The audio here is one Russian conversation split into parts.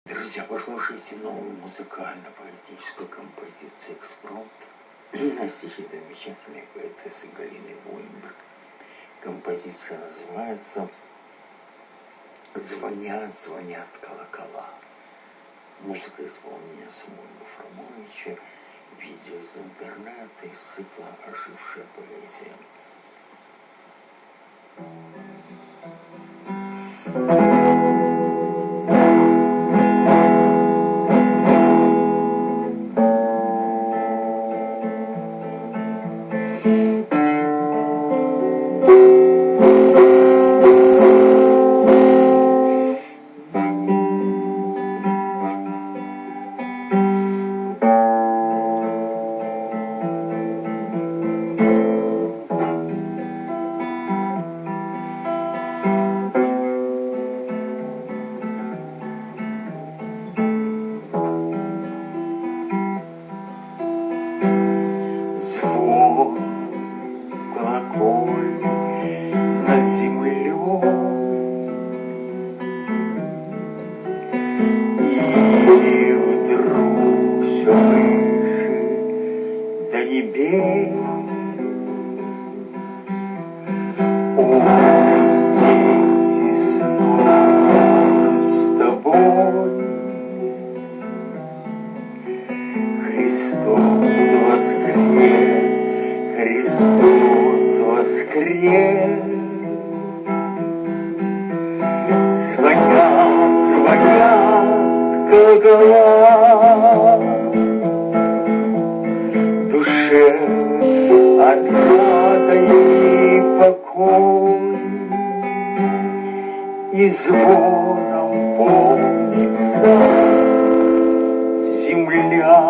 Друзья, послушайте новую музыкально-поэтическую композицию «Экспромт» на стихи замечательной поэтессы Галины Воленберг. Композиция называется «Звонят, звонят колокола». Музыка исполнения Самуила Фрумовича, видео из интернета из цикла «Ожившая поэзия». Звон колокольный над землёй, и вдруг всё выше до небес. Здесь и снова с тобой. Христос воскрес, Христос воскрес. Звонят, звонят колокола. Душе отрада и покой, и звоном полнится земля.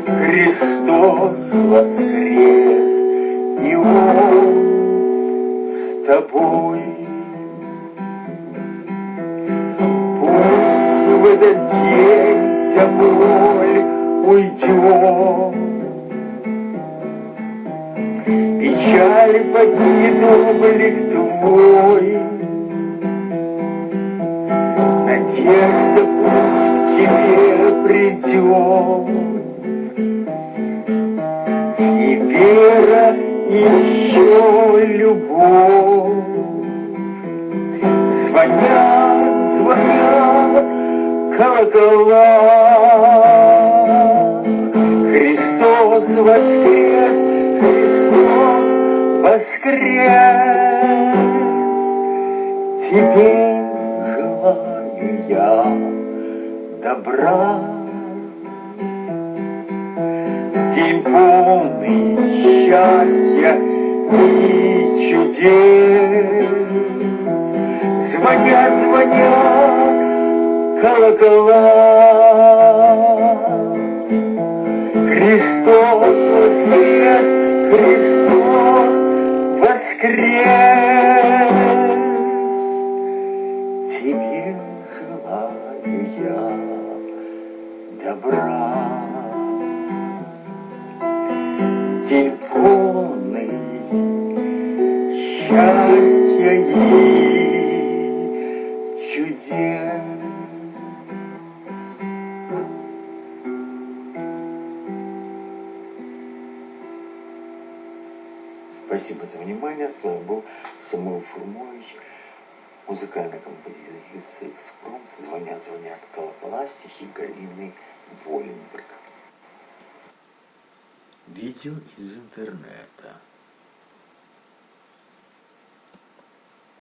Христос воскрес, и Он с тобой. Пусть в этот день вся боль уйдёт, печаль покинет облик твой. Надежда пусть к тебе придет, с ней вера и еще любовь. Звонят, звонят колокола. Христос воскрес, Христос воскрес. Тебе желаю я добра, день полный счастья и чудес. Звонят, звонят колокола. Христос воскрес, Христос воскрес. Тебе желаю я добра, день полный счастья и чудес. Спасибо за внимание. С вами был Самуила Фрумович. Музыкальная композиция «Экспромт». Звонят, звонят колокола. Стихи Галины Воленберг. Видео из интернета.